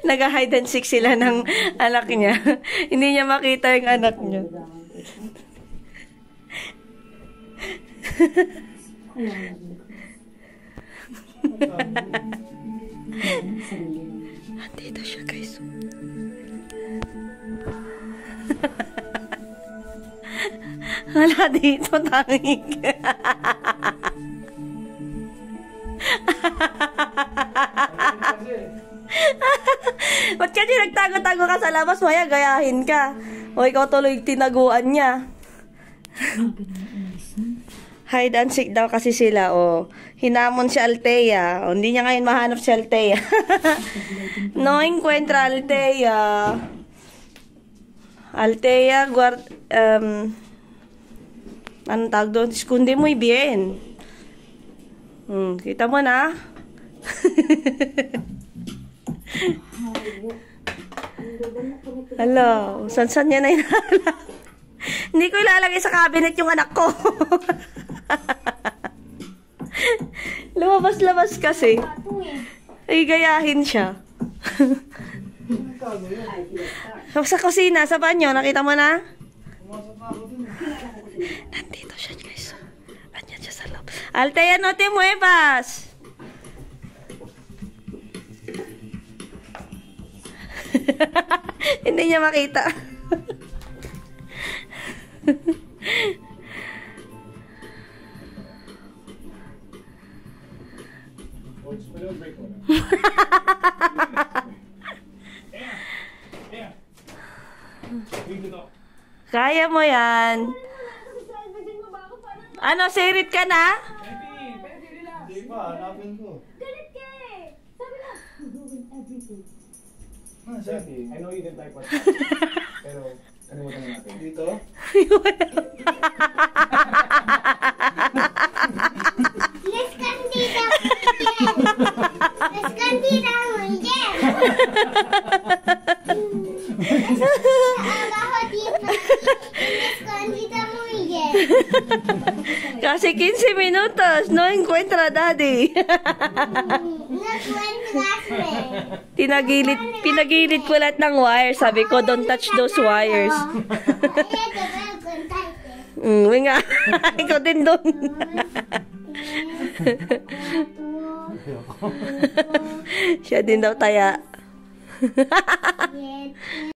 Nag-hide and seek sila ng anak niya. Hindi niya makita yung anak niya. Andito siya, guys. Wala dito, tanging. Ba't kasi nagtago-tago ka sa labas? Maya, gayahin ka. O ikaw tuloy tinaguan niya. Hide and seek daw kasi sila. O, hinamon si Althea. O, hindi niya ngayon mahanap si Althea. No encuentra Althea. Althea, anong tawag doon? Esconde muy bien. Kita mo na? Hello, san-san niya na inala. Hindi ko ilalagay sa cabinet yung anak ko. Lumabas-labas kasi. Ay, gayahin siya. Sa kusina, sa banyo, nakita mo na? Nandito siya, guys. Andiyan siya sa loob. Althea, no te muevas! Hindi niya makita. Kaya mo yan. Ano, sirit ka na? Hindi pa, hanapin ko. Galit ka eh! Sabi na, you're doing everything. I know you didn't type what. Pero, kalimutan na natin. Dito? Let's continue. Let's continue. Kasi 15 minutos, no encuentra daddy. Pinagilid ko lahat ng wires. Sabi ko, don't touch those wires. Nga. Ikaw din doon. Siya din daw taya.